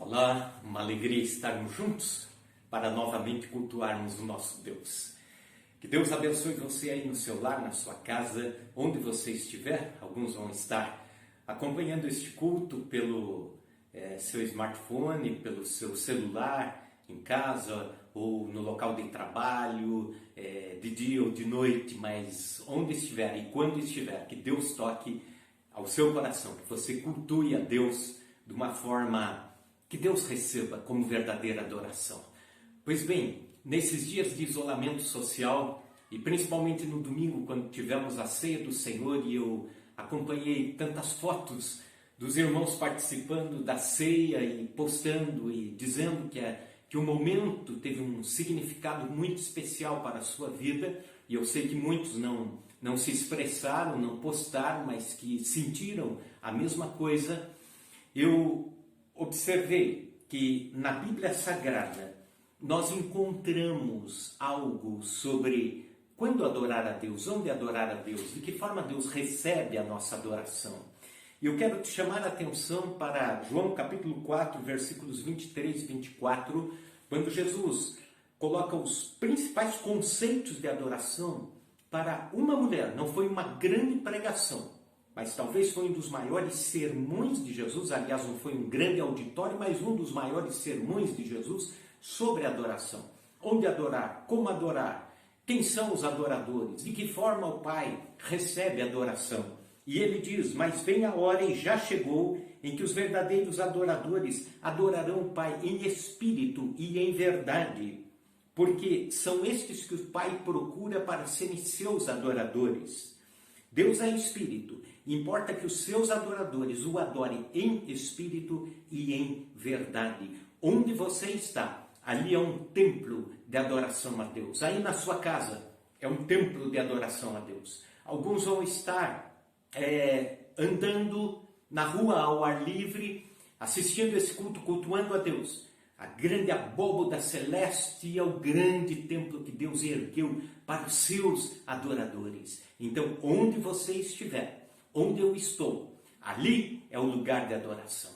Olá, uma alegria estarmos juntos para novamente cultuarmos o nosso Deus. Que Deus abençoe você aí no seu lar, na sua casa, onde você estiver. Alguns vão estar acompanhando este culto pelo seu smartphone, pelo seu celular, em casa ou no local de trabalho, de dia ou de noite, mas onde estiver e quando estiver, que Deus toque ao seu coração, que você cultue a Deus de uma forma que Deus receba como verdadeira adoração. Pois bem, nesses dias de isolamento social, e principalmente no domingo, quando tivemos a ceia do Senhor, e eu acompanhei tantas fotos dos irmãos participando da ceia e postando e dizendo que o momento teve um significado muito especial para a sua vida, e eu sei que muitos não se expressaram, não postaram, mas que sentiram a mesma coisa. Eu observei que na Bíblia Sagrada nós encontramos algo sobre quando adorar a Deus, onde adorar a Deus, de que forma Deus recebe a nossa adoração. E eu quero te chamar a atenção para João capítulo 4, versículos 23 e 24, quando Jesus coloca os principais conceitos de adoração para uma mulher. Não foi uma grande pregação, mas talvez foi um dos maiores sermões de Jesus. Aliás, não foi um grande auditório, mas um dos maiores sermões de Jesus sobre adoração. Onde adorar, como adorar, quem são os adoradores, de que forma o Pai recebe a adoração. E ele diz: mas vem a hora e já chegou em que os verdadeiros adoradores adorarão o Pai em espírito e em verdade, porque são estes que o Pai procura para serem seus adoradores. Deus é espírito, importa que os seus adoradores o adorem em espírito e em verdade. Onde você está, ali é um templo de adoração a Deus. Aí na sua casa é um templo de adoração a Deus. Alguns vão estar andando na rua ao ar livre, assistindo esse culto, cultuando a Deus. A grande abóboda celeste é o grande templo que Deus ergueu para os seus adoradores. Então, onde você estiver, onde eu estou, ali é o lugar de adoração.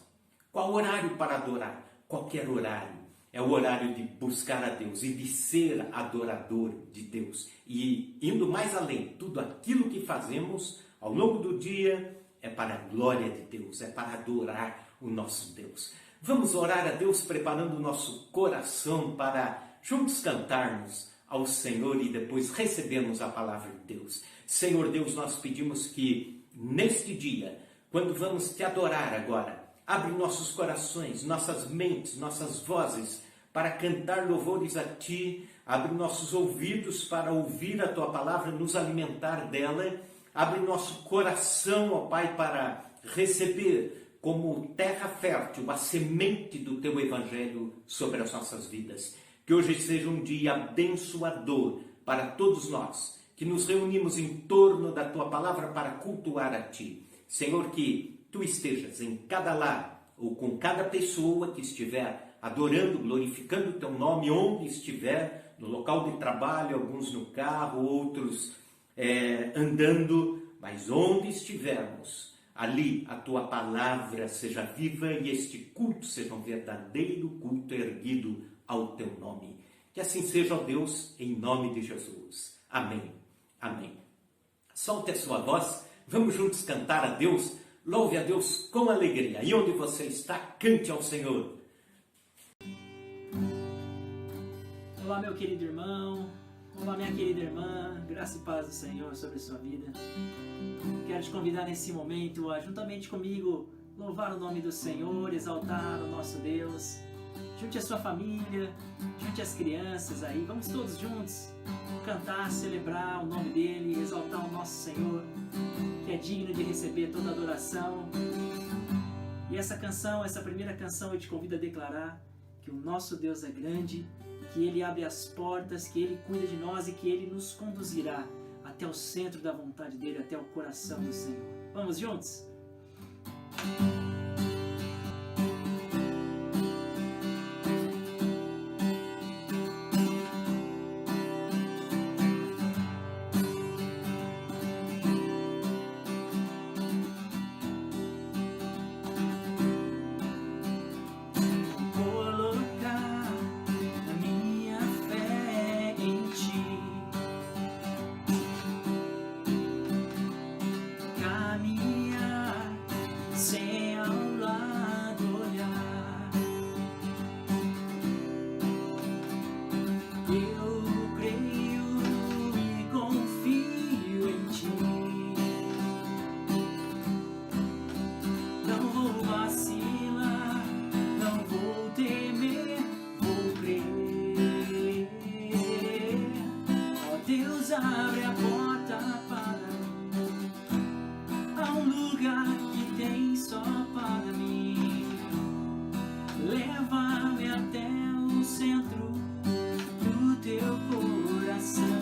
Qual horário para adorar? Qualquer horário. É o horário de buscar a Deus e de ser adorador de Deus. E indo mais além, tudo aquilo que fazemos ao longo do dia é para a glória de Deus, é para adorar o nosso Deus. Vamos orar a Deus preparando o nosso coração para juntos cantarmos ao Senhor e depois recebermos a palavra de Deus. Senhor Deus, nós pedimos que neste dia, quando vamos te adorar agora, abre nossos corações, nossas mentes, nossas vozes para cantar louvores a Ti. Abre nossos ouvidos para ouvir a Tua palavra, nos alimentar dela. Abre nosso coração, ó Pai, para receber como terra fértil a semente do Teu Evangelho sobre as nossas vidas. Que hoje seja um dia abençoador para todos nós, que nos reunimos em torno da Tua palavra para cultuar a Ti. Senhor, que Tu estejas em cada lar ou com cada pessoa que estiver adorando, glorificando o Teu nome, onde estiver, no local de trabalho, alguns no carro, outros andando, mas onde estivermos, ali a Tua palavra seja viva e este culto seja um verdadeiro culto erguido ao Teu nome. Que assim seja, ó Deus, em nome de Jesus. Amém. Amém. Solte a sua voz, vamos juntos cantar a Deus. Louve a Deus com alegria. E onde você está, cante ao Senhor. Olá, meu querido irmão. Olá, minha querida irmã. Graça e paz do Senhor sobre a sua vida. Quero te convidar nesse momento a, juntamente comigo, louvar o nome do Senhor, exaltar o nosso Deus. Junte a sua família, junte as crianças aí. Vamos todos juntos cantar, celebrar o nome dEle, exaltar o nosso Senhor, que é digno de receber toda a adoração. E essa canção, essa primeira canção, eu te convido a declarar que o nosso Deus é grande, que Ele abre as portas, que Ele cuida de nós e que Ele nos conduzirá até o centro da vontade dEle, até o coração do Senhor. Vamos juntos? Deus abre a porta para mim. Há um lugar que tem só para mim. Leva-me até o centro do teu coração.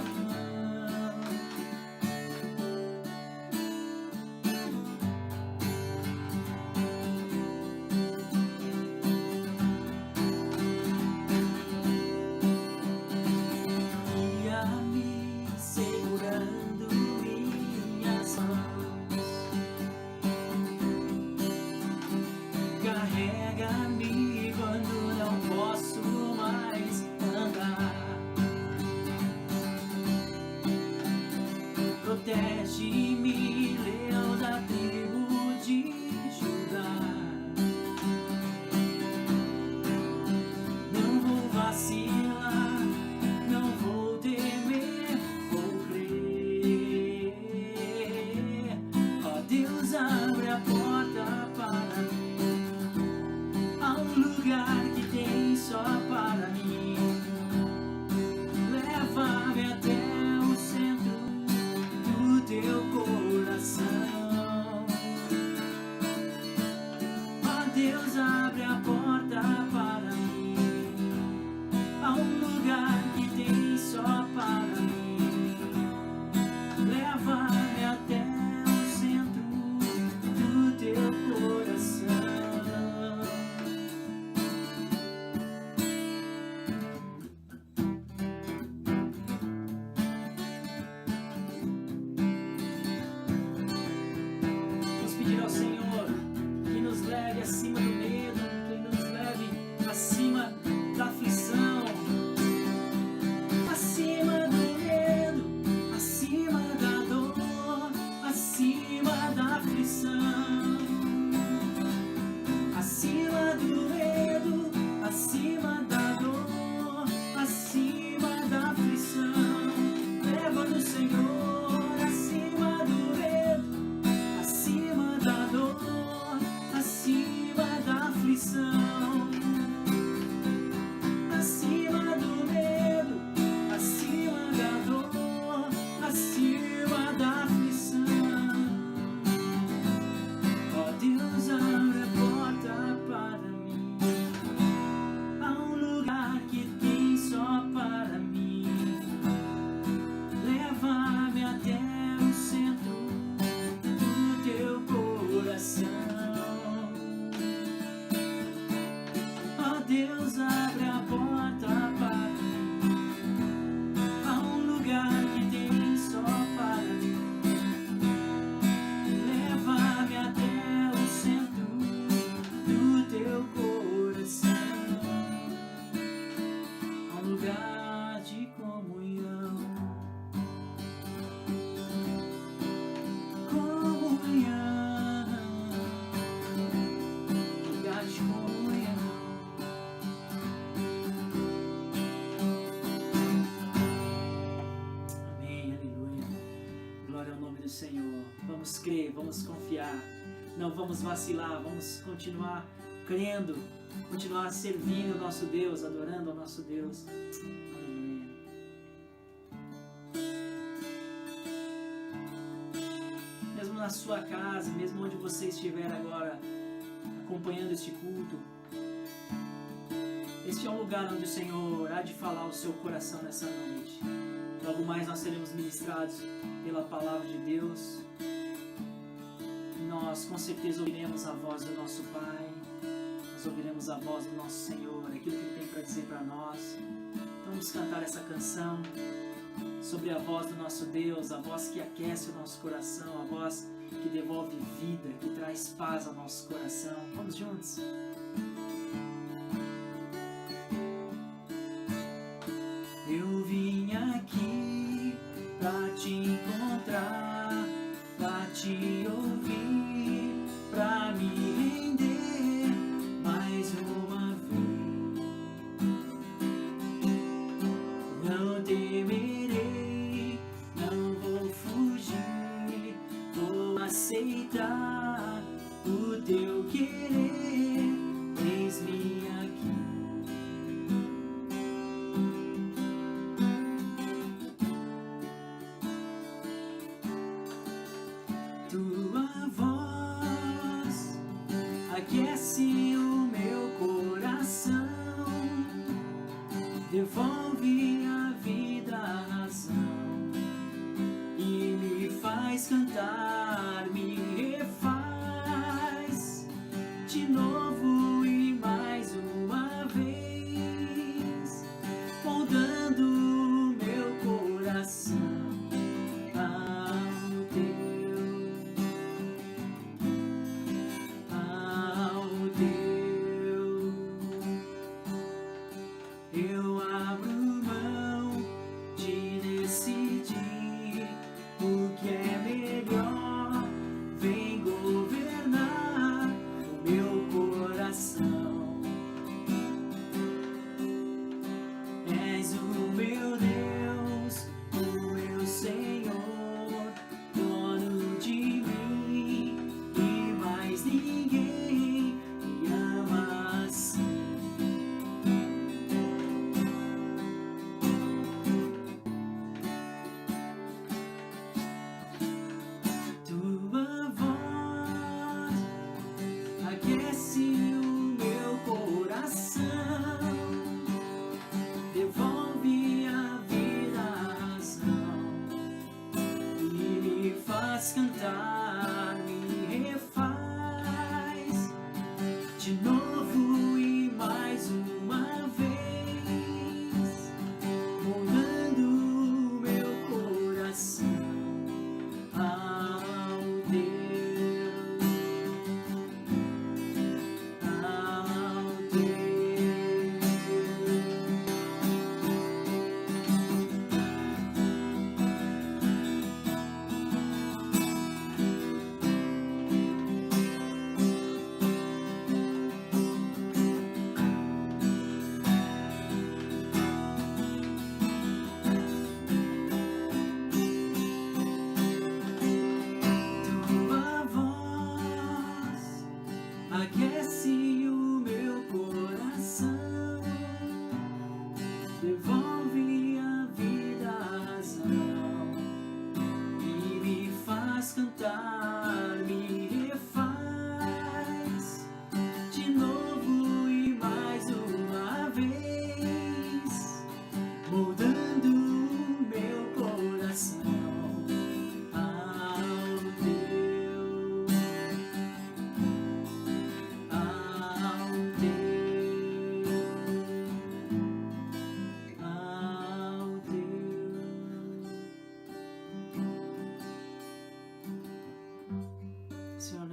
Guia-me segurando minhas mãos. Carrega-me quando não posso mais andar. Protege-me, leão da tribo de Judá. Não vou vacilar, não vou temer, vou crer. Ó Deus, abre a porta para mim. Há um lugar que tem só para mim. Leva-me até o centro do teu coração. Ó Deus, abre a porta para mim. Há um lugar que tem só para mim. Leva-me até o centro do teu coração. Vamos pedir ao Senhor que nos leve acima do medo, que nos leve acima da aflição, acima do medo, acima da dor, acima da aflição, acima do medo, acima da dor, acima da aflição. Leva-nos, Senhor, acima do medo, acima da dor, acima da aflição, acima do medo, acima da dor, acima da aflição. Ó Deus, abre a porta para mim. Há um lugar que tem só para mim. Leva-me até o centro do teu coração. Ó Deus, abre a porta para mim. Há um lugar que tem só para mim. Leva-me até o centro do teu coração. Há um lugar de comunhão. Comunhão. Lugar de comunhão. Amém, aleluia. Glória ao nome do Senhor. Vamos crer, vamos confiar. Não vamos vacilar, vamos continuar crendo, continuar servindo o nosso Deus, adorando ao nosso Deus. Aleluia. Mesmo na sua casa, mesmo onde você estiver agora acompanhando este culto, este é um lugar onde o Senhor há de falar ao seu coração nessa noite. Logo mais nós seremos ministrados pela palavra de Deus. Nós com certeza ouviremos a voz do nosso Pai, nós ouviremos a voz do nosso Senhor, aquilo que Ele tem para dizer para nós. Então vamos cantar essa canção sobre a voz do nosso Deus, a voz que aquece o nosso coração, a voz que devolve vida, que traz paz ao nosso coração. Vamos juntos? Eu vim aqui pra te encontrar, pra te ouvir, pra me render mais uma vez. Não temerei, não vou fugir, vou aceitar o teu querer. Eis-me aqui.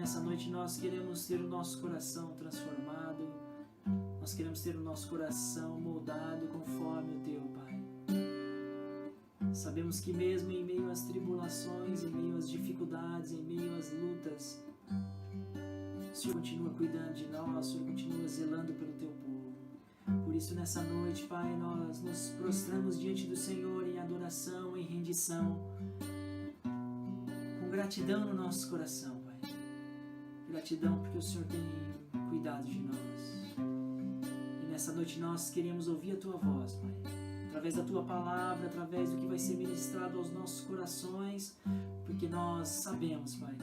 nessa noite nós queremos ter o nosso coração transformado, nós queremos ter o nosso coração moldado conforme o Teu, Pai. Sabemos que mesmo em meio às tribulações, em meio às dificuldades, em meio às lutas, o Senhor continua cuidando de nós, o Senhor continua zelando pelo Teu povo. Por isso, nessa noite, Pai, nós nos prostramos diante do Senhor em adoração, em rendição, com gratidão no nosso coração, Pai. Gratidão porque o Senhor tem cuidado de nós. E nessa noite nós queremos ouvir a Tua voz, Pai. Através da Tua palavra, através do que vai ser ministrado aos nossos corações, porque nós sabemos, Pai,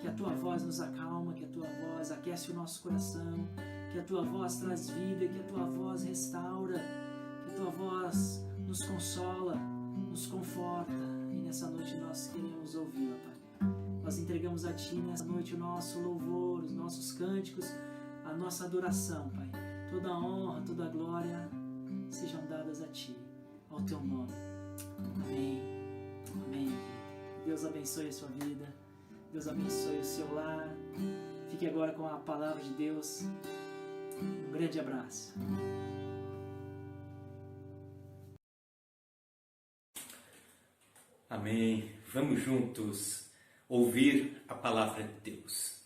que a Tua voz nos acalma, que a Tua voz aquece o nosso coração, que a Tua voz traz vida, que a Tua voz restaura, que a Tua voz nos consola, nos conforta. E nessa noite nós queremos ouvi-la, Pai. Nós entregamos a Ti nessa noite o nosso louvor, os nossos cânticos, a nossa adoração, Pai. Toda a honra, toda a glória sejam dadas a Ti, ao Teu nome. Amém. Amém. Deus abençoe a sua vida. Deus abençoe o seu lar. Fique agora com a palavra de Deus. Um grande abraço. Amém. Vamos juntos ouvir a palavra de Deus.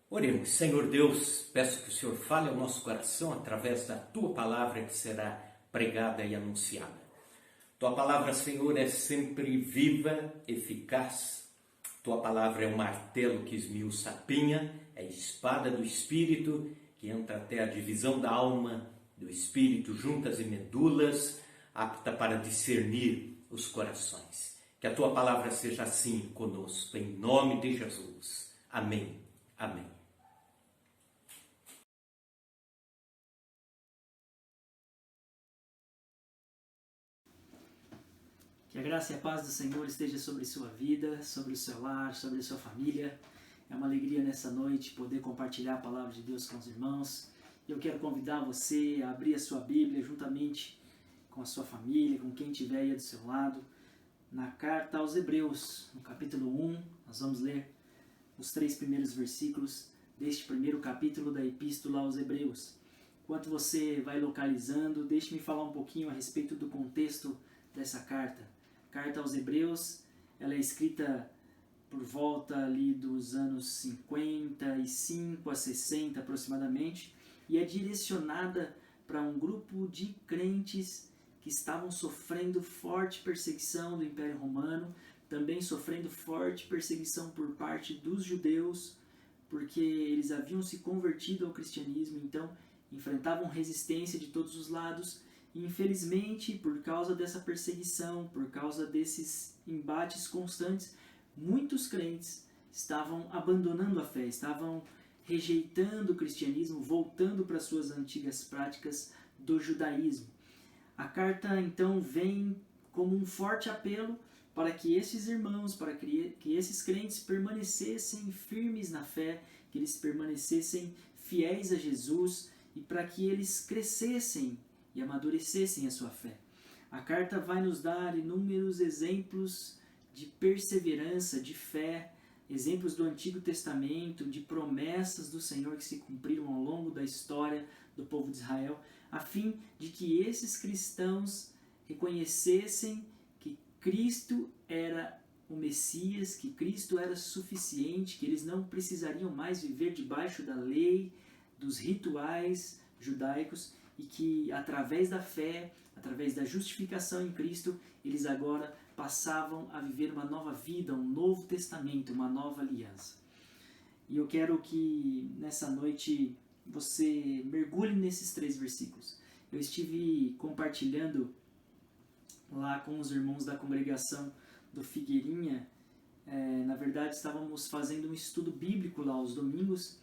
Oremos. Senhor Deus, peço que o Senhor fale ao nosso coração através da Tua palavra que será pregada e anunciada. Tua palavra, Senhor, é sempre viva, eficaz. Tua palavra é um martelo que esmiuça a pinha, é a espada do Espírito que entra até a divisão da alma, do Espírito, juntas e medulas, apta para discernir os corações. Que a Tua palavra seja assim conosco, em nome de Jesus. Amém. Amém. Que a graça e a paz do Senhor esteja sobre sua vida, sobre o seu lar, sobre a sua família. É uma alegria nessa noite poder compartilhar a palavra de Deus com os irmãos. Eu quero convidar você a abrir a sua Bíblia juntamente com a sua família, com quem estiver aí do seu lado, na carta aos Hebreus, no capítulo 1. Nós vamos ler os 3 primeiros versículos deste primeiro capítulo da Epístola aos Hebreus. Enquanto você vai localizando, deixe-me falar um pouquinho a respeito do contexto dessa carta. A carta aos Hebreus, ela é escrita por volta ali dos anos 55 a 60 aproximadamente, e é direcionada para um grupo de crentes que estavam sofrendo forte perseguição do Império Romano, também sofrendo forte perseguição por parte dos judeus, porque eles haviam se convertido ao cristianismo, então enfrentavam resistência de todos os lados. E infelizmente, por causa dessa perseguição, por causa desses embates constantes, muitos crentes estavam abandonando a fé, estavam rejeitando o cristianismo, voltando para suas antigas práticas do judaísmo. A carta então vem como um forte apelo para que esses irmãos, para que esses crentes permanecessem firmes na fé, que eles permanecessem fiéis a Jesus e para que eles crescessem e amadurecessem a sua fé. A carta vai nos dar inúmeros exemplos de perseverança, de fé, exemplos do Antigo Testamento, de promessas do Senhor que se cumpriram ao longo da história do povo de Israel, a fim de que esses cristãos reconhecessem que Cristo era o Messias, que Cristo era suficiente, que eles não precisariam mais viver debaixo da lei, dos rituais judaicos, e que através da fé, através da justificação em Cristo, eles agora passavam a viver uma nova vida, um novo testamento, uma nova aliança. E eu quero que nessa noite você mergulhe nesses 3 versículos. Eu estive compartilhando lá com os irmãos da congregação do Figueirinha. Na verdade, estávamos fazendo um estudo bíblico lá aos domingos,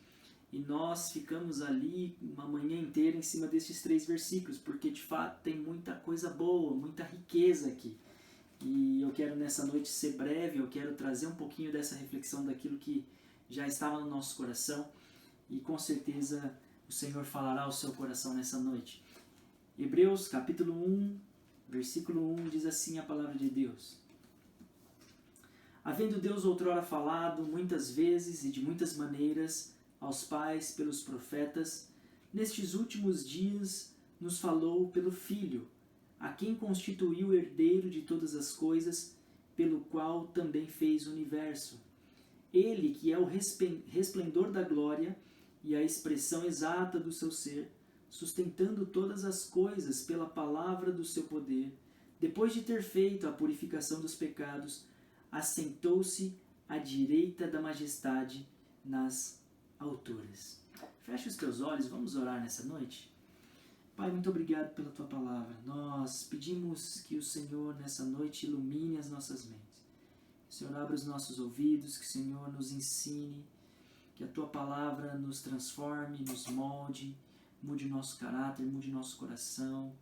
e nós ficamos ali uma manhã inteira em cima desses 3 versículos, porque de fato tem muita coisa boa, muita riqueza aqui. E eu quero nessa noite ser breve, eu quero trazer um pouquinho dessa reflexão daquilo que já estava no nosso coração, e com certeza o Senhor falará ao seu coração nessa noite. Hebreus capítulo 1, versículo 1 diz assim a palavra de Deus: Havendo Deus outrora falado muitas vezes e de muitas maneiras aos pais pelos profetas, nestes últimos dias nos falou pelo Filho, a quem constituiu herdeiro de todas as coisas, pelo qual também fez o universo. Ele, que é o resplendor da glória e a expressão exata do seu ser, sustentando todas as coisas pela palavra do seu poder, depois de ter feito a purificação dos pecados, assentou-se à direita da majestade nas alturas. Feche os teus olhos, vamos orar nessa noite? Pai, muito obrigado pela tua palavra. Nós pedimos que o Senhor nessa noite ilumine as nossas mentes. Que o Senhor abra os nossos ouvidos, que o Senhor nos ensine, que a tua palavra nos transforme, nos molde, mude o nosso caráter, mude o nosso coração,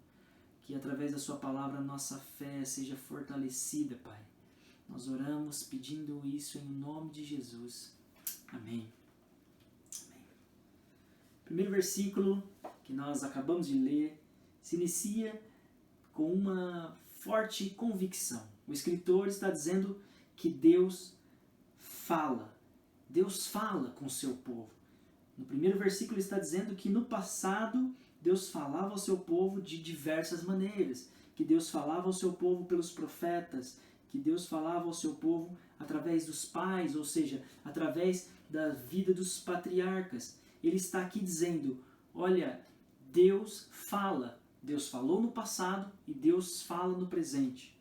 que através da sua palavra a nossa fé seja fortalecida, Pai. Nós oramos pedindo isso em nome de Jesus. Amém. Amém. Primeiro versículo que nós acabamos de ler se inicia com uma forte convicção. O escritor está dizendo que Deus fala. Deus fala com o seu povo. No primeiro versículo ele está dizendo que no passado Deus falava ao seu povo de diversas maneiras, que Deus falava ao seu povo pelos profetas, que Deus falava ao seu povo através dos pais, ou seja, através da vida dos patriarcas. Ele está aqui dizendo, olha, Deus fala. Deus falou no passado e Deus fala no presente.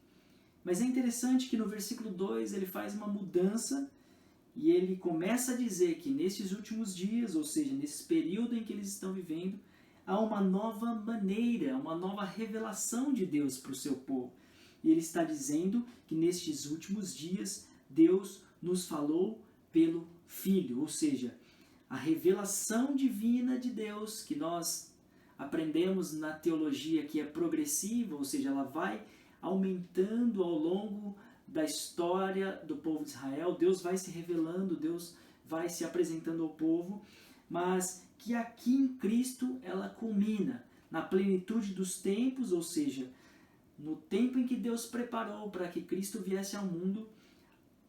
Mas é interessante que no versículo 2 ele faz uma mudança e ele começa a dizer que nesses últimos dias, ou seja, nesse período em que eles estão vivendo, há uma nova maneira, uma nova revelação de Deus para o seu povo. E ele está dizendo que nestes últimos dias Deus nos falou pelo Filho, ou seja, a revelação divina de Deus que nós aprendemos na teologia que é progressiva, ou seja, ela vai aumentando ao longo da história do povo de Israel. Deus vai se revelando, Deus vai se apresentando ao povo, mas que aqui em Cristo ela culmina na plenitude dos tempos, ou seja, no tempo em que Deus preparou para que Cristo viesse ao mundo,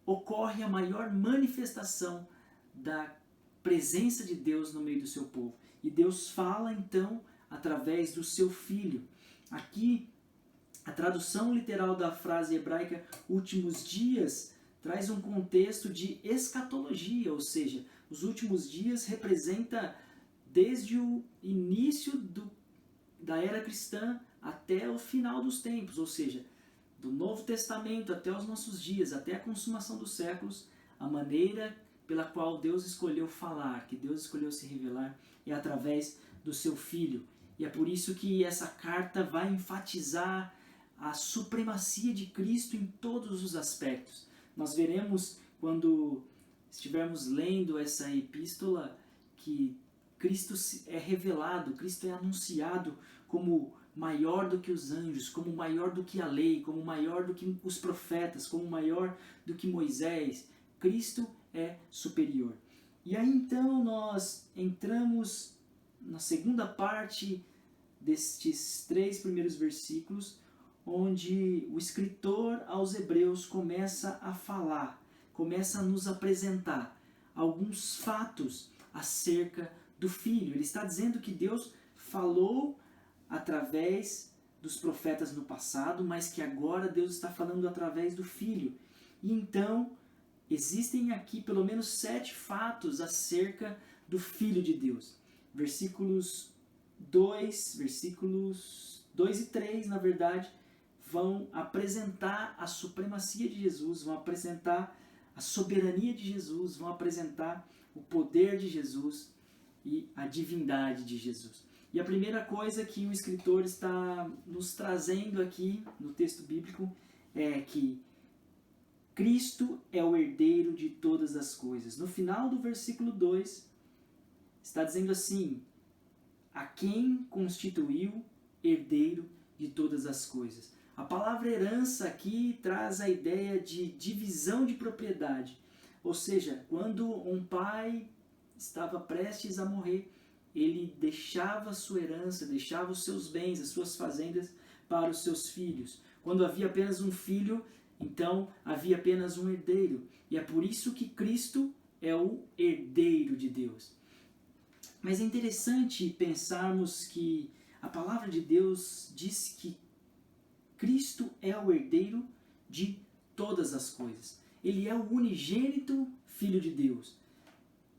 ocorre a maior manifestação da presença de Deus no meio do seu povo. E Deus fala então através do seu Filho. Aqui, a tradução literal da frase hebraica últimos dias traz um contexto de escatologia, ou seja, os últimos dias representa desde o início da era cristã até o final dos tempos, ou seja, do Novo Testamento até os nossos dias, até a consumação dos séculos, a maneira pela qual Deus escolheu falar, que Deus escolheu se revelar, é através do seu Filho. E é por isso que essa carta vai enfatizar a supremacia de Cristo em todos os aspectos. Nós veremos, quando estivermos lendo essa epístola, que Cristo é revelado, Cristo é anunciado como maior do que os anjos, como maior do que a lei, como maior do que os profetas, como maior do que Moisés. Cristo é superior. E aí então nós entramos na segunda parte destes 3 primeiros versículos, onde o escritor aos Hebreus começa a falar, começa a nos apresentar alguns fatos acerca do Filho. Ele está dizendo que Deus falou através dos profetas no passado, mas que agora Deus está falando através do Filho. E então, existem aqui pelo menos 7 fatos acerca do Filho de Deus. Versículos 2 e 3, na verdade, vão apresentar a supremacia de Jesus, vão apresentar a soberania de Jesus, vão apresentar o poder de Jesus e a divindade de Jesus. E a primeira coisa que o escritor está nos trazendo aqui no texto bíblico é que Cristo é o herdeiro de todas as coisas. No final do versículo 2, está dizendo assim: a quem constituiu herdeiro de todas as coisas. A palavra herança aqui traz a ideia de divisão de propriedade. Ou seja, quando um pai estava prestes a morrer, ele deixava sua herança, deixava os seus bens, as suas fazendas para os seus filhos. Quando havia apenas um filho, Então havia apenas um herdeiro. E é por isso que Cristo é o herdeiro de Deus. Mas é interessante pensarmos que a palavra de Deus diz que Cristo é o herdeiro de todas as coisas. Ele é o unigênito Filho de Deus.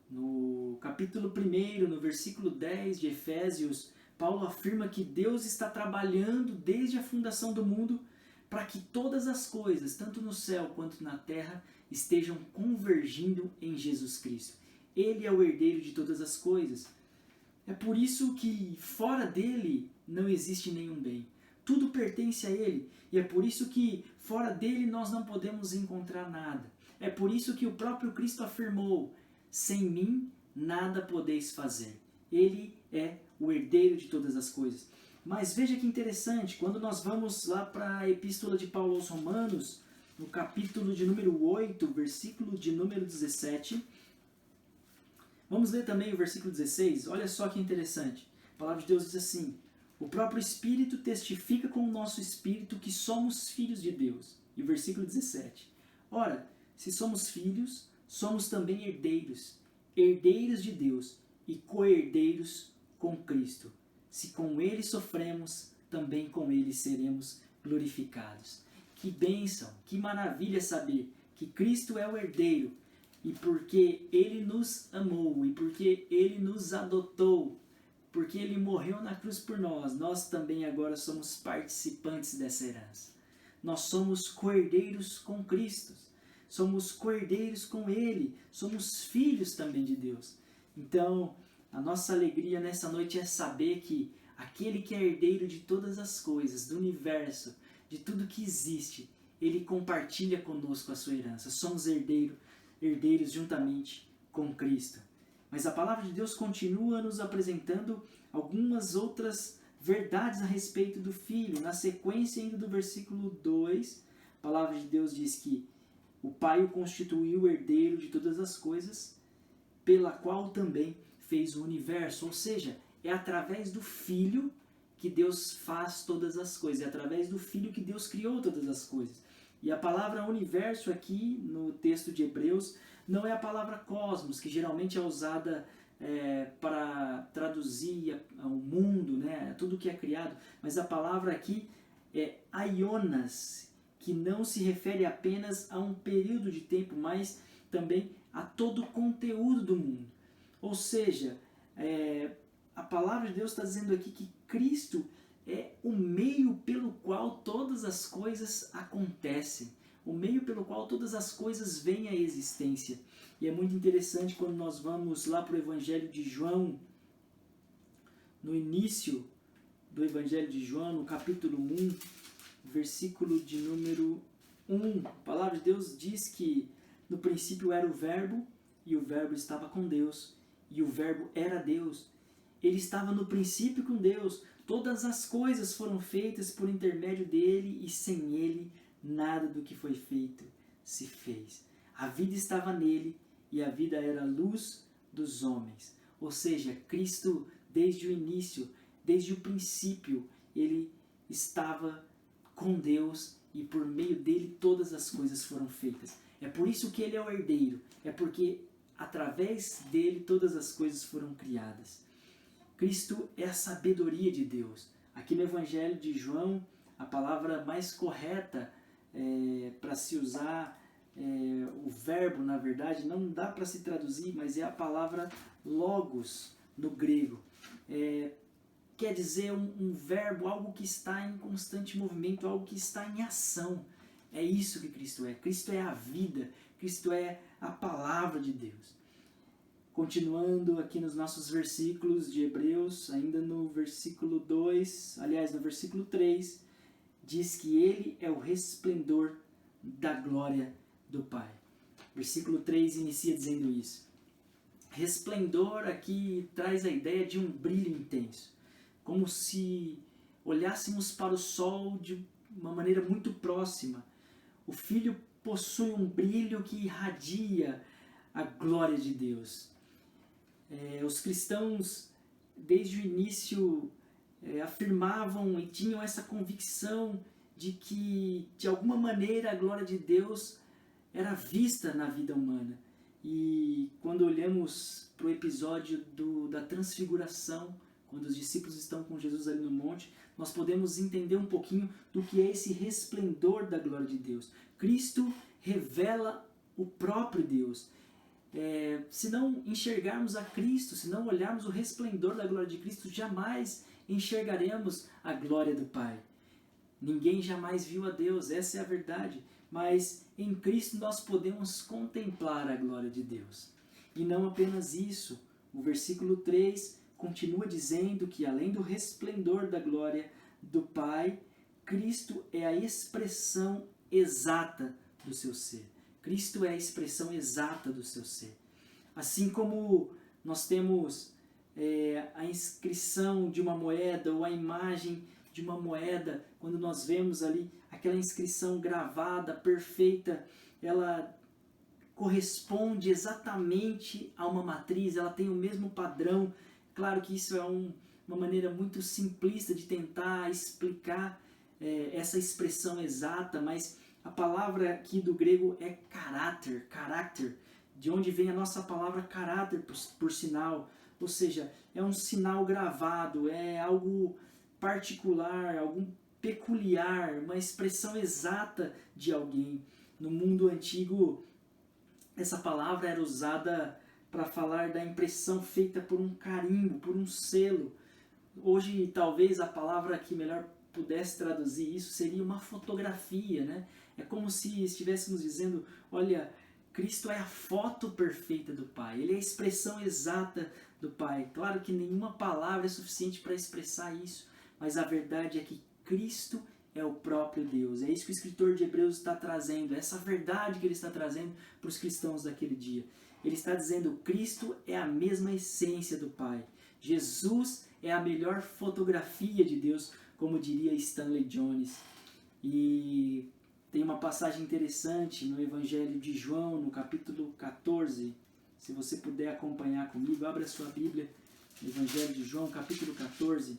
No capítulo 1, no versículo 10 de Efésios, Paulo afirma que Deus está trabalhando desde a fundação do mundo para que todas as coisas, tanto no céu quanto na terra, estejam convergindo em Jesus Cristo. Ele é o herdeiro de todas as coisas. É por isso que fora dele não existe nenhum bem. Tudo pertence a ele. E é por isso que fora dele nós não podemos encontrar nada. É por isso que o próprio Cristo afirmou: sem mim nada podeis fazer. Ele é o herdeiro de todas as coisas. Mas veja que interessante, quando nós vamos lá para a Epístola de Paulo aos Romanos, no capítulo de número 8, versículo de número 17, vamos ler também o versículo 16, olha só que interessante. A palavra de Deus diz assim: o próprio Espírito testifica com o nosso Espírito que somos filhos de Deus. E o versículo 17, ora, se somos filhos, somos também herdeiros, herdeiros de Deus e co-herdeiros com Cristo. Se com ele sofremos, também com ele seremos glorificados. Que bênção, que maravilha saber que Cristo é o herdeiro, e porque ele nos amou, e porque ele nos adotou, porque ele morreu na cruz por nós, nós também agora somos participantes dessa herança. Nós somos co-herdeiros com Cristo, somos co-herdeiros com ele, somos filhos também de Deus. Então, a nossa alegria nessa noite é saber que aquele que é herdeiro de todas as coisas, do universo, de tudo que existe, ele compartilha conosco a sua herança. Somos herdeiros juntamente com Cristo. Mas a palavra de Deus continua nos apresentando algumas outras verdades a respeito do Filho. Na sequência ainda do versículo 2, a palavra de Deus diz que o Pai o constituiu herdeiro de todas as coisas, pela qual também fez o universo. Ou seja, é através do Filho que Deus faz todas as coisas. É através do Filho que Deus criou todas as coisas. E a palavra universo aqui no texto de Hebreus não é a palavra cosmos, que geralmente é usada para traduzir o mundo, né? Tudo que é criado. Mas a palavra aqui é aionas, que não se refere apenas a um período de tempo, mas também a todo o conteúdo do mundo. Ou seja, a palavra de Deus está dizendo aqui que Cristo é o meio pelo qual todas as coisas acontecem, o meio pelo qual todas as coisas vêm à existência. E é muito interessante quando nós vamos lá para o Evangelho de João, no início do Evangelho de João, no capítulo 1, versículo de número 1. A palavra de Deus diz que no princípio era o Verbo, e o Verbo estava com Deus, e o Verbo era Deus. Ele estava no princípio com Deus. Todas as coisas foram feitas por intermédio dele, e sem ele nada do que foi feito se fez. A vida estava nele, e a vida era a luz dos homens. Ou seja, Cristo, desde o início, desde o princípio, ele estava com Deus, e por meio dele todas as coisas foram feitas. É por isso que ele é o herdeiro. É porque através dele todas as coisas foram criadas. Cristo é a sabedoria de Deus. Aqui no Evangelho de João, a palavra mais correta para se usar, o verbo, na verdade, não dá para se traduzir, mas é a palavra logos no grego. Quer dizer um verbo, algo que está em constante movimento, algo que está em ação. É isso que Cristo é. Cristo é a vida. Cristo é a palavra de Deus. Continuando aqui nos nossos versículos de Hebreus, ainda no versículo 2, aliás, no versículo 3, diz que ele é o resplendor da glória do Pai. Versículo 3 inicia dizendo isso. Resplendor aqui traz a ideia de um brilho intenso, como se olhássemos para o sol de uma maneira muito próxima. O Filho possui um brilho que irradia a glória de Deus. Os cristãos, desde o início, afirmavam e tinham essa convicção de que, de alguma maneira, a glória de Deus era vista na vida humana. E quando olhamos para o episódio da transfiguração, quando os discípulos estão com Jesus ali no monte, nós podemos entender um pouquinho do que é esse resplendor da glória de Deus. Cristo revela o próprio Deus. Se não enxergarmos a Cristo, se não olharmos o resplendor da glória de Cristo, jamais enxergaremos a glória do Pai. Ninguém jamais viu a Deus, essa é a verdade. Mas em Cristo nós podemos contemplar a glória de Deus. E não apenas isso, o versículo 3 continua dizendo que além do resplendor da glória do Pai, Cristo é a expressão exata do seu ser. Cristo é a expressão exata do seu ser. Assim como nós temos a inscrição de uma moeda ou a imagem de uma moeda, quando nós vemos ali aquela inscrição gravada, perfeita, ela corresponde exatamente a uma matriz, ela tem o mesmo padrão. Claro que isso é uma maneira muito simplista de tentar explicar essa expressão exata, mas a palavra aqui do grego é caráter, de onde vem a nossa palavra caráter, por sinal. Ou seja, é um sinal gravado, é algo particular, algo peculiar, uma expressão exata de alguém. No mundo antigo, essa palavra era usada para falar da impressão feita por um carimbo, por um selo. Hoje, talvez a palavra que melhor pudesse traduzir isso seria uma fotografia, né? É como se estivéssemos dizendo, olha, Cristo é a foto perfeita do Pai, Ele é a expressão exata do Pai. Claro que nenhuma palavra é suficiente para expressar isso, mas a verdade é que Cristo é o próprio Deus. É isso que o escritor de Hebreus está trazendo, essa verdade que ele está trazendo para os cristãos daquele dia. Ele está dizendo, Cristo é a mesma essência do Pai. Jesus é a melhor fotografia de Deus, como diria Stanley Jones. E tem uma passagem interessante no Evangelho de João, no capítulo 14. Se você puder acompanhar comigo, abra sua Bíblia, no Evangelho de João, capítulo 14.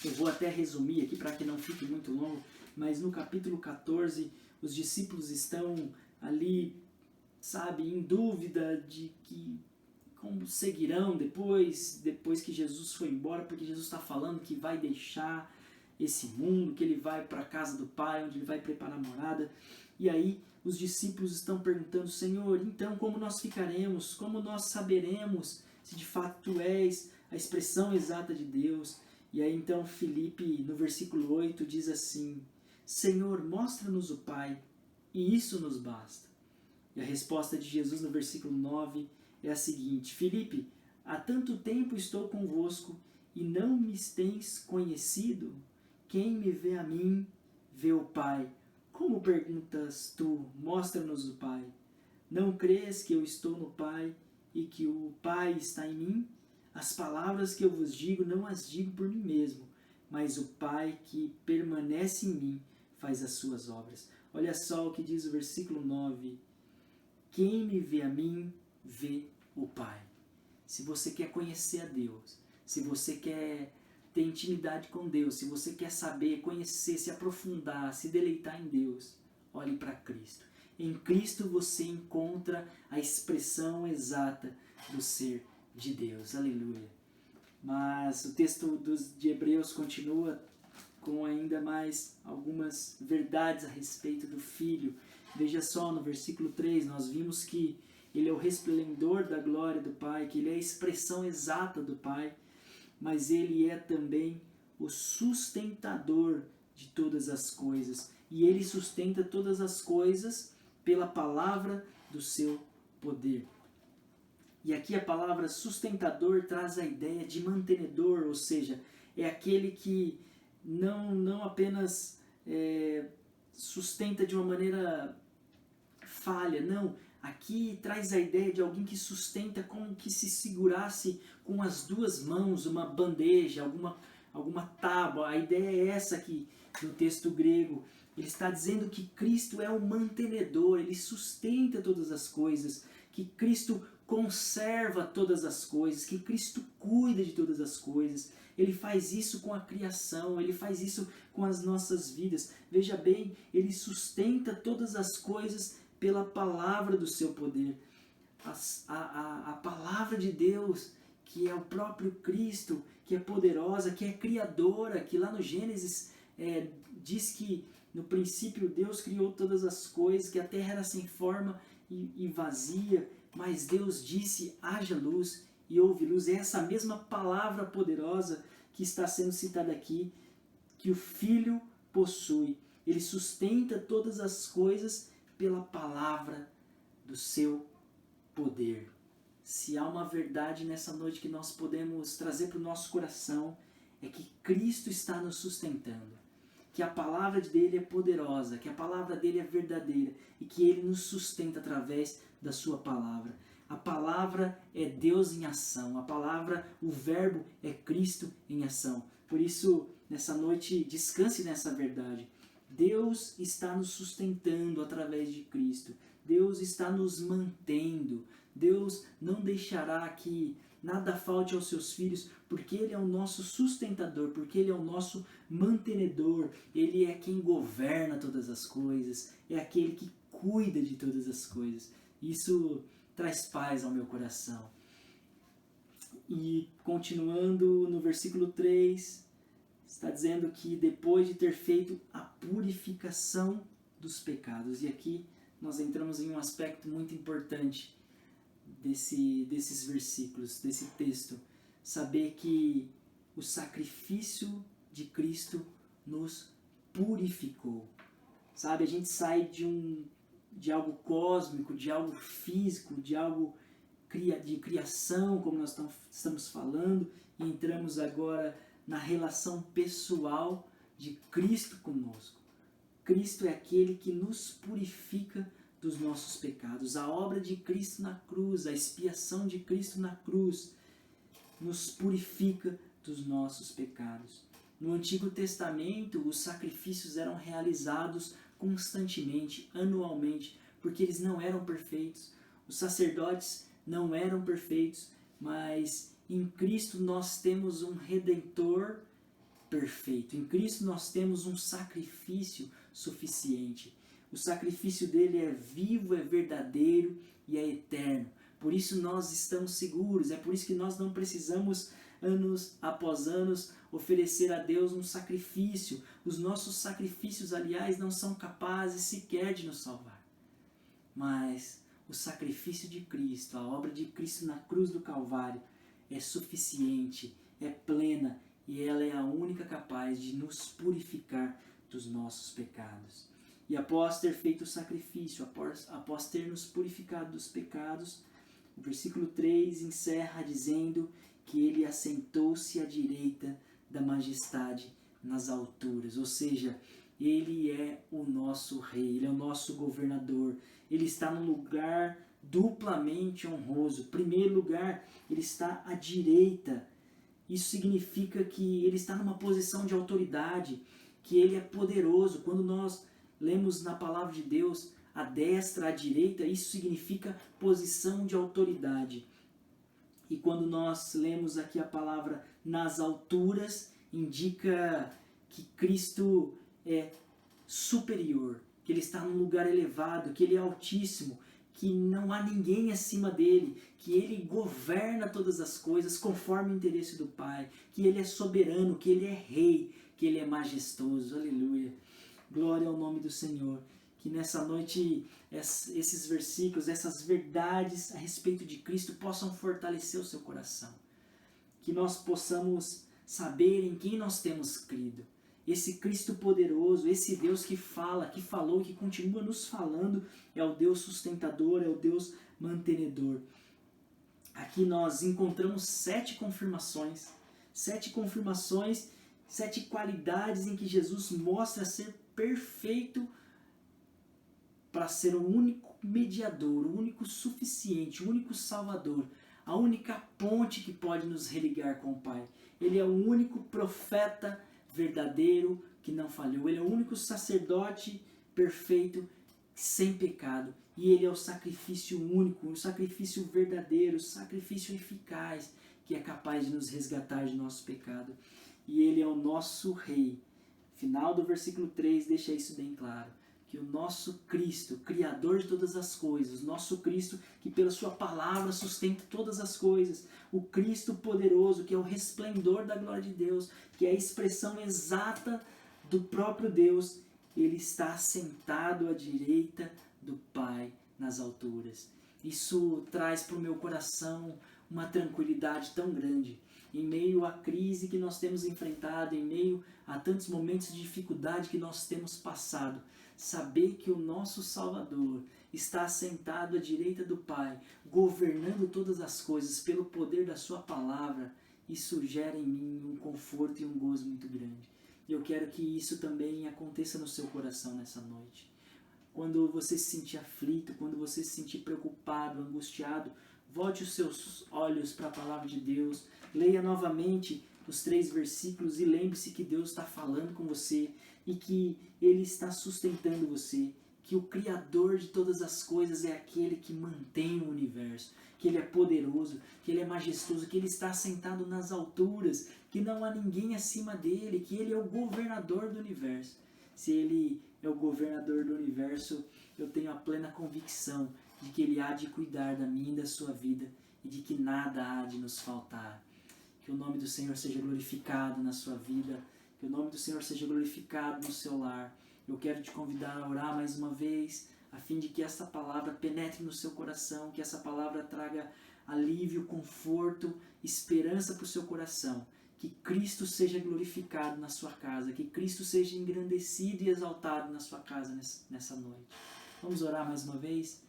Eu vou até resumir aqui para que não fique muito longo, mas no capítulo 14, os discípulos estão ali, sabe, em dúvida de que como seguirão depois que Jesus foi embora, porque Jesus está falando que vai deixar esse mundo, que ele vai para a casa do Pai, onde ele vai preparar a morada. E aí os discípulos estão perguntando, Senhor, então como nós ficaremos? Como nós saberemos se de fato Tu és a expressão exata de Deus? E aí então Filipe, no versículo 8, diz assim, Senhor, mostra-nos o Pai, e isso nos basta. E a resposta de Jesus no versículo 9 é a seguinte, Filipe, há tanto tempo estou convosco e não me tens conhecido? Quem me vê a mim, vê o Pai. Como perguntas tu, mostra-nos o Pai? Não crês que eu estou no Pai e que o Pai está em mim? As palavras que eu vos digo, não as digo por mim mesmo, mas o Pai que permanece em mim faz as suas obras. Olha só o que diz o versículo 9. Quem me vê a mim, vê o Pai. Se você quer conhecer a Deus, se você quer ter intimidade com Deus, se você quer saber, conhecer, se aprofundar, se deleitar em Deus, olhe para Cristo. Em Cristo você encontra a expressão exata do ser de Deus. Aleluia. Mas o texto de Hebreus continua com ainda mais algumas verdades a respeito do Filho. Veja só, no versículo 3, nós vimos que ele é o resplendor da glória do Pai, que ele é a expressão exata do Pai, mas ele é também o sustentador de todas as coisas. E ele sustenta todas as coisas pela palavra do seu poder. E aqui a palavra sustentador traz a ideia de mantenedor, ou seja, é aquele que não apenas sustenta de uma maneira falha, não. Aqui traz a ideia de alguém que sustenta como que se segurasse com as duas mãos uma bandeja, alguma tábua. A ideia é essa aqui no texto grego. Ele está dizendo que Cristo é o mantenedor, ele sustenta todas as coisas, que Cristo conserva todas as coisas, que Cristo cuida de todas as coisas. Ele faz isso com a criação, Ele faz isso com as nossas vidas. Veja bem, Ele sustenta todas as coisas pela palavra do seu poder. A palavra de Deus, que é o próprio Cristo, que é poderosa, que é criadora, que lá no Gênesis diz que no princípio Deus criou todas as coisas, que a terra era sem forma e vazia, mas Deus disse, haja luz e houve luz. É essa mesma palavra poderosa que está sendo citada aqui, que o Filho possui. Ele sustenta todas as coisas pela palavra do seu poder. Se há uma verdade nessa noite que nós podemos trazer para o nosso coração, é que Cristo está nos sustentando, que a palavra dele é poderosa, que a palavra dele é verdadeira e que ele nos sustenta através da sua palavra. A palavra é Deus em ação, a palavra, o verbo é Cristo em ação. Por isso, nessa noite, descanse nessa verdade. Deus está nos sustentando através de Cristo. Deus está nos mantendo. Deus não deixará que nada falte aos seus filhos, porque Ele é o nosso sustentador, porque Ele é o nosso mantenedor. Ele é quem governa todas as coisas, é aquele que cuida de todas as coisas. Isso traz paz ao meu coração. E continuando no versículo 3, está dizendo que depois de ter feito a purificação dos pecados, e aqui nós entramos em um aspecto muito importante desses versículos, desse texto, saber que o sacrifício de Cristo nos purificou. Sabe, a gente sai de algo cósmico, de algo físico, de algo de criação, como nós estamos falando, e entramos agora na relação pessoal de Cristo conosco. Cristo é aquele que nos purifica dos nossos pecados. A obra de Cristo na cruz, a expiação de Cristo na cruz, nos purifica dos nossos pecados. No Antigo Testamento, os sacrifícios eram realizados constantemente, anualmente, porque eles não eram perfeitos. Os sacerdotes não eram perfeitos, mas em Cristo nós temos um Redentor perfeito. Em Cristo nós temos um sacrifício suficiente. O sacrifício dele é vivo, é verdadeiro e é eterno. Por isso nós estamos seguros, é por isso que nós não precisamos, anos após anos, oferecer a Deus um sacrifício. Os nossos sacrifícios, aliás, não são capazes sequer de nos salvar. Mas o sacrifício de Cristo, a obra de Cristo na cruz do Calvário, é suficiente, é plena e ela é a única capaz de nos purificar dos nossos pecados. E após ter feito o sacrifício, após ter nos purificado dos pecados, o versículo 3 encerra dizendo que ele assentou-se à direita da majestade nas alturas. Ou seja, ele é o nosso rei, ele é o nosso governador. Ele está num lugar duplamente honroso. Em primeiro lugar, ele está à direita. Isso significa que ele está numa posição de autoridade, que ele é poderoso. Quando nós lemos na palavra de Deus a destra, a direita, isso significa posição de autoridade. E quando nós lemos aqui a palavra nas alturas, indica que Cristo é superior, que ele está num lugar elevado, que ele é altíssimo, que não há ninguém acima dele, que ele governa todas as coisas conforme o interesse do Pai, que ele é soberano, que ele é rei, que ele é majestoso. Aleluia! Glória ao nome do Senhor. Que nessa noite esses versículos, essas verdades a respeito de Cristo possam fortalecer o seu coração. Que nós possamos saber em quem nós temos crido. Esse Cristo poderoso, esse Deus que fala, que falou, que continua nos falando, é o Deus sustentador, é o Deus mantenedor. Aqui nós encontramos 7 confirmações, 7 qualidades em que Jesus mostra ser perfeito para ser o único mediador, o único suficiente, o único salvador, a única ponte que pode nos religar com o Pai. Ele é o único profeta verdadeiro que não falhou. Ele é o único sacerdote perfeito, sem pecado. E ele é o sacrifício único, o sacrifício verdadeiro, o sacrifício eficaz, que é capaz de nos resgatar de nosso pecado. E Ele é o nosso Rei. Final do versículo 3 deixa isso bem claro. Que o nosso Cristo, Criador de todas as coisas, nosso Cristo que pela sua palavra sustenta todas as coisas, o Cristo poderoso que é o resplendor da glória de Deus, que é a expressão exata do próprio Deus, Ele está sentado à direita do Pai nas alturas. Isso traz para o meu coração uma tranquilidade tão grande. Em meio à crise que nós temos enfrentado, em meio a tantos momentos de dificuldade que nós temos passado, saber que o nosso Salvador está sentado à direita do Pai, governando todas as coisas pelo poder da sua palavra, isso gera em mim um conforto e um gozo muito grande. E eu quero que isso também aconteça no seu coração nessa noite. Quando você se sentir aflito, quando você se sentir preocupado, angustiado, volte os seus olhos para a palavra de Deus, leia novamente os 3 versículos e lembre-se que Deus está falando com você e que Ele está sustentando você, que o Criador de todas as coisas é aquele que mantém o universo, que Ele é poderoso, que Ele é majestoso, que Ele está sentado nas alturas, que não há ninguém acima dEle, que Ele é o governador do universo. Se Ele é o governador do universo, eu tenho a plena convicção de que Ele há de cuidar da minha e da sua vida e de que nada há de nos faltar. Que o nome do Senhor seja glorificado na sua vida, que o nome do Senhor seja glorificado no seu lar. Eu quero te convidar a orar mais uma vez, a fim de que essa palavra penetre no seu coração, que essa palavra traga alívio, conforto, esperança para o seu coração. Que Cristo seja glorificado na sua casa, que Cristo seja engrandecido e exaltado na sua casa nessa noite. Vamos orar mais uma vez?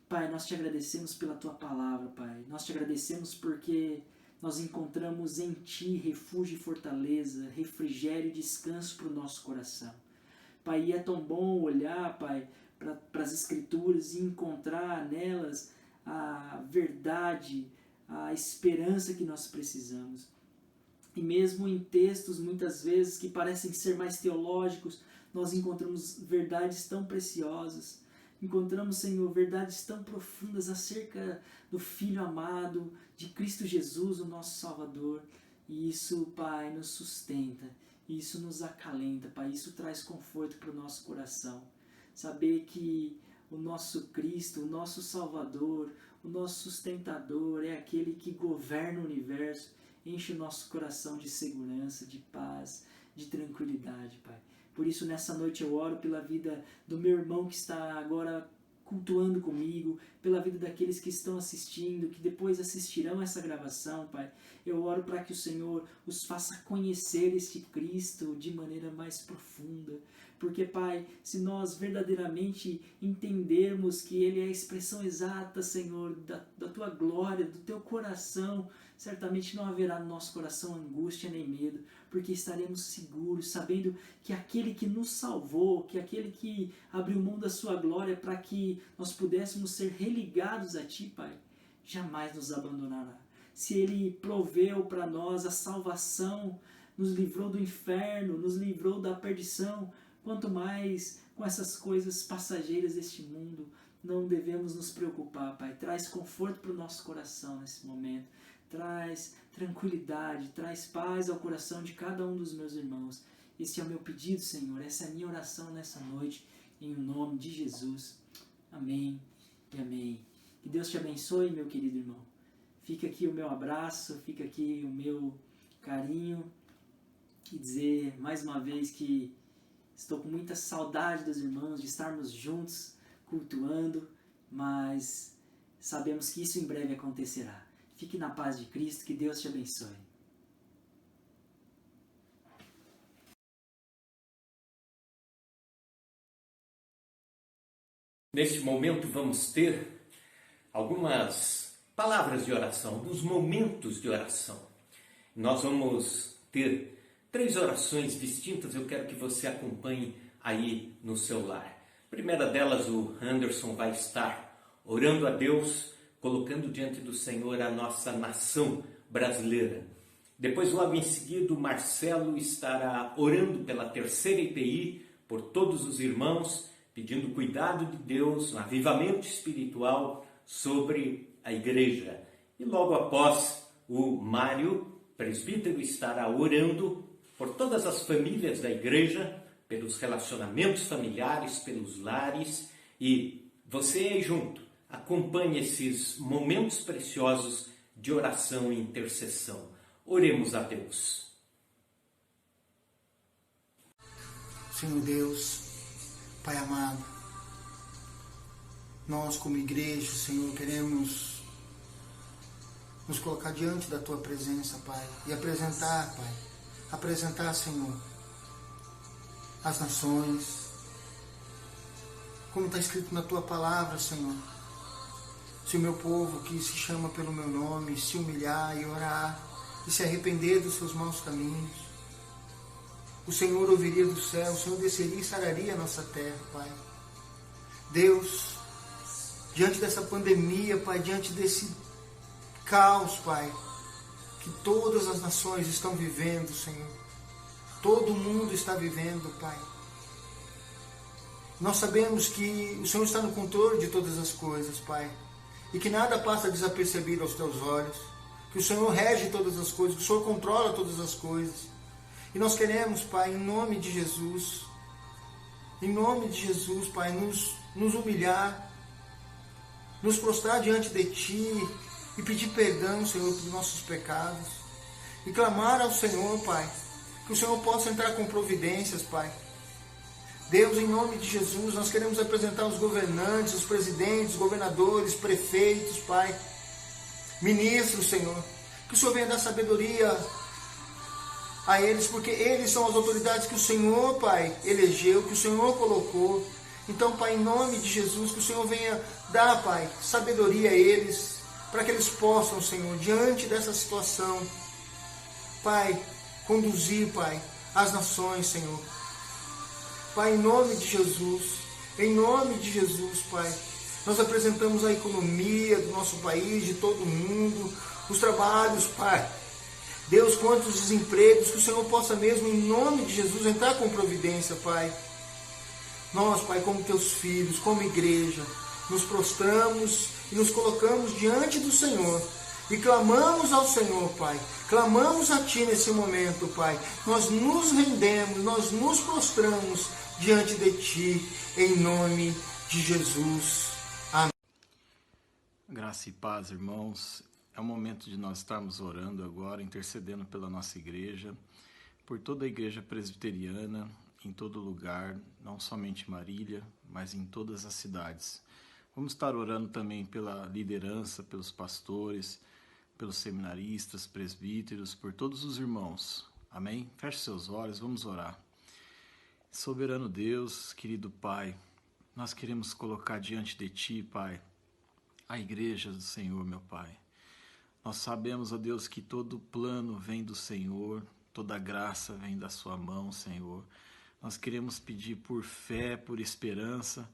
Pai, nós te agradecemos pela Tua palavra, Pai. Nós te agradecemos porque nós encontramos em Ti refúgio e fortaleza, refrigério e descanso para o nosso coração. Pai, e é tão bom olhar, Pai, para as Escrituras e encontrar nelas a verdade, a esperança que nós precisamos. E mesmo em textos, muitas vezes, que parecem ser mais teológicos, nós encontramos verdades tão preciosas. Encontramos, Senhor, verdades tão profundas acerca do Filho amado, de Cristo Jesus, o nosso Salvador. E isso, Pai, nos sustenta. E isso nos acalenta, Pai. Isso traz conforto para o nosso coração. Saber que o nosso Cristo, o nosso Salvador, o nosso sustentador é aquele que governa o universo. Enche o nosso coração de segurança, de paz, de tranquilidade, Pai. Por isso, nessa noite eu oro pela vida do meu irmão que está agora cultuando comigo, pela vida daqueles que estão assistindo, que depois assistirão essa gravação, Pai. Eu oro para que o Senhor os faça conhecer este Cristo de maneira mais profunda. Porque, Pai, se nós verdadeiramente entendermos que Ele é a expressão exata, Senhor, da Tua glória, do Teu coração, certamente não haverá no nosso coração angústia nem medo, porque estaremos seguros, sabendo que aquele que nos salvou, que aquele que abriu mão da Sua glória para que nós pudéssemos ser religados a Ti, Pai, jamais nos abandonará. Se Ele proveu para nós a salvação, nos livrou do inferno, nos livrou da perdição, quanto mais com essas coisas passageiras deste mundo, não devemos nos preocupar, Pai. Traz conforto para o nosso coração nesse momento. Traz tranquilidade, traz paz ao coração de cada um dos meus irmãos. Este é o meu pedido, Senhor. Essa é a minha oração nessa noite, em nome de Jesus. Amém e amém. Que Deus te abençoe, meu querido irmão. Fica aqui o meu abraço, fica aqui o meu carinho. E dizer mais uma vez que estou com muita saudade dos irmãos, de estarmos juntos, cultuando, mas sabemos que isso em breve acontecerá. Fique na paz de Cristo, que Deus te abençoe. Neste momento vamos ter algumas palavras de oração, alguns momentos de oração. Nós vamos ter 3 orações distintas, eu quero que você acompanhe aí no seu lar. A primeira delas, o Anderson vai estar orando a Deus, colocando diante do Senhor a nossa nação brasileira. Depois, logo em seguida, o Marcelo estará orando pela terceira IPI, por todos os irmãos, pedindo cuidado de Deus, um avivamento espiritual sobre a igreja. E logo após, o Mário, presbítero, estará orando por todas as famílias da igreja, pelos relacionamentos familiares, pelos lares, e você aí junto, acompanhe esses momentos preciosos de oração e intercessão. Oremos a Deus. Senhor Deus, Pai amado, nós como igreja, Senhor, queremos nos colocar diante da Tua presença, Pai, e apresentar, Pai, Senhor, as nações, como está escrito na Tua palavra, Senhor. Se o meu povo que se chama pelo meu nome se humilhar e orar e se arrepender dos seus maus caminhos, o Senhor ouviria do céu, o Senhor desceria e sararia a nossa terra, Pai. Deus, diante dessa pandemia, Pai, diante desse caos, Pai, que todas as nações estão vivendo, Senhor, todo mundo está vivendo, Pai. Nós sabemos que o Senhor está no controle de todas as coisas, Pai, e que nada passa desapercebido aos Teus olhos, que o Senhor rege todas as coisas, que o Senhor controla todas as coisas. E nós queremos, Pai, em nome de Jesus, Pai, nos humilhar, nos prostrar diante de Ti e pedir perdão, Senhor, por nossos pecados. E clamar ao Senhor, Pai, que o Senhor possa entrar com providências, Pai. Deus, em nome de Jesus, nós queremos apresentar os governantes, os presidentes, governadores, prefeitos, Pai, ministros, Senhor. Que o Senhor venha dar sabedoria a eles, porque eles são as autoridades que o Senhor, Pai, elegeu, que o Senhor colocou. Então, Pai, em nome de Jesus, que o Senhor venha dar, Pai, sabedoria a eles, para que eles possam, Senhor, diante dessa situação, Pai, conduzir, Pai, as nações, Senhor. Pai, em nome de Jesus, Pai, nós apresentamos a economia do nosso país, de todo mundo, os trabalhos, Pai. Deus, quantos desempregos, que o Senhor possa mesmo, em nome de Jesus, entrar com providência, Pai. Nós, Pai, como Teus filhos, como igreja, nos prostramos e nos colocamos diante do Senhor e clamamos ao Senhor, Pai. Clamamos a Ti nesse momento, Pai. Nós nos rendemos, nós nos prostramos diante de Ti, em nome de Jesus. Amém. Graça e paz, irmãos. É o momento de nós estarmos orando agora, intercedendo pela nossa igreja, por toda a igreja presbiteriana, em todo lugar, não somente Marília, mas em todas as cidades. Vamos estar orando também pela liderança, pelos pastores, pelos seminaristas, presbíteros, por todos os irmãos. Amém? Feche seus olhos, vamos orar. Soberano Deus, querido Pai, nós queremos colocar diante de Ti, Pai, a igreja do Senhor, meu Pai. Nós sabemos, ó Deus, que todo plano vem do Senhor, toda graça vem da Sua mão, Senhor. Nós queremos pedir por fé, por esperança,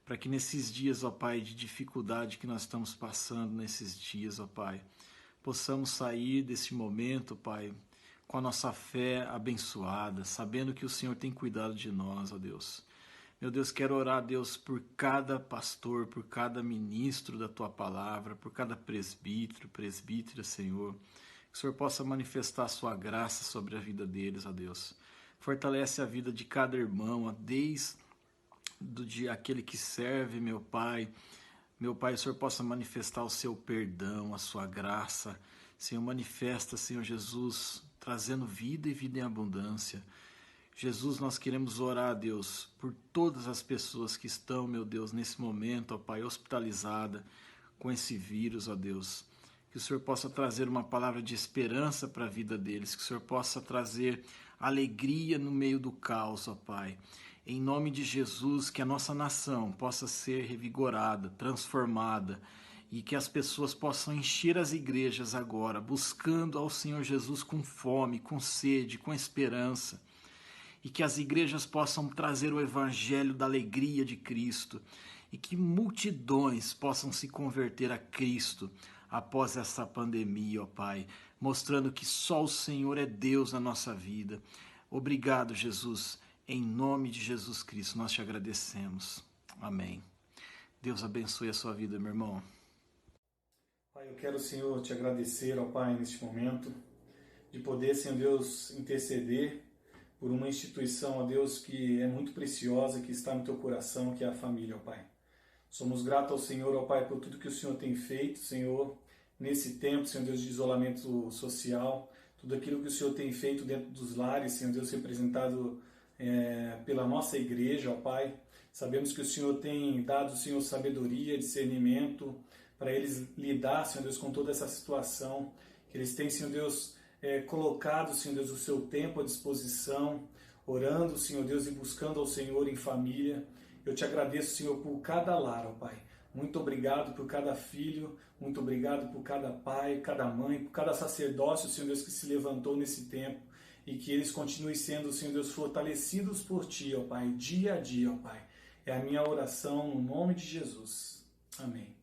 para que nesses dias, ó Pai, de dificuldade que nós estamos passando nesses dias, ó Pai, possamos sair desse momento, Pai, com a nossa fé abençoada, sabendo que o Senhor tem cuidado de nós, ó Deus. Meu Deus, quero orar, Deus, por cada pastor, por cada ministro da Tua palavra, por cada presbítero, presbítera, Senhor. Que o Senhor possa manifestar a Sua graça sobre a vida deles, ó Deus. Fortalece a vida de cada irmão, ó, desde aquele que serve, meu Pai. Meu Pai, o Senhor possa manifestar o Seu perdão, a Sua graça. Senhor, manifesta, Senhor Jesus, trazendo vida e vida em abundância. Jesus, nós queremos orar, Deus, por todas as pessoas que estão, meu Deus, nesse momento, ó Pai, hospitalizada com esse vírus, ó Deus. Que o Senhor possa trazer uma palavra de esperança para a vida deles, que o Senhor possa trazer alegria no meio do caos, ó Pai. Em nome de Jesus, que a nossa nação possa ser revigorada, transformada, e que as pessoas possam encher as igrejas agora, buscando ao Senhor Jesus com fome, com sede, com esperança. E que as igrejas possam trazer o evangelho da alegria de Cristo e que multidões possam se converter a Cristo após essa pandemia, ó Pai, mostrando que só o Senhor é Deus na nossa vida. Obrigado, Jesus, em nome de Jesus Cristo, nós te agradecemos. Amém. Deus abençoe a sua vida, meu irmão. Pai, Eu quero, Senhor, te agradecer, ó Pai, neste momento, de poder, Senhor Deus, interceder por uma instituição, ó Deus, que é muito preciosa, que está no teu coração, que é a família, ó Pai. Somos gratos ao Senhor, ó Pai, por tudo que o Senhor tem feito, Senhor, nesse tempo, Senhor Deus, de isolamento social, tudo aquilo que o Senhor tem feito dentro dos lares, Senhor Deus, representado pela nossa igreja, ó Pai. Sabemos que o Senhor tem dado, Senhor, sabedoria, discernimento, para eles lidar, Senhor Deus, com toda essa situação, que eles têm, Senhor Deus, colocado, Senhor Deus, o seu tempo à disposição, orando, Senhor Deus, e buscando ao Senhor em família. Eu te agradeço, Senhor, por cada lar, ó Pai. Muito obrigado por cada filho, muito obrigado por cada pai, cada mãe, por cada sacerdócio, Senhor Deus, que se levantou nesse tempo, e que eles continuem sendo, Senhor Deus, fortalecidos por Ti, ó Pai, dia a dia, ó Pai. É a minha oração no nome de Jesus. Amém.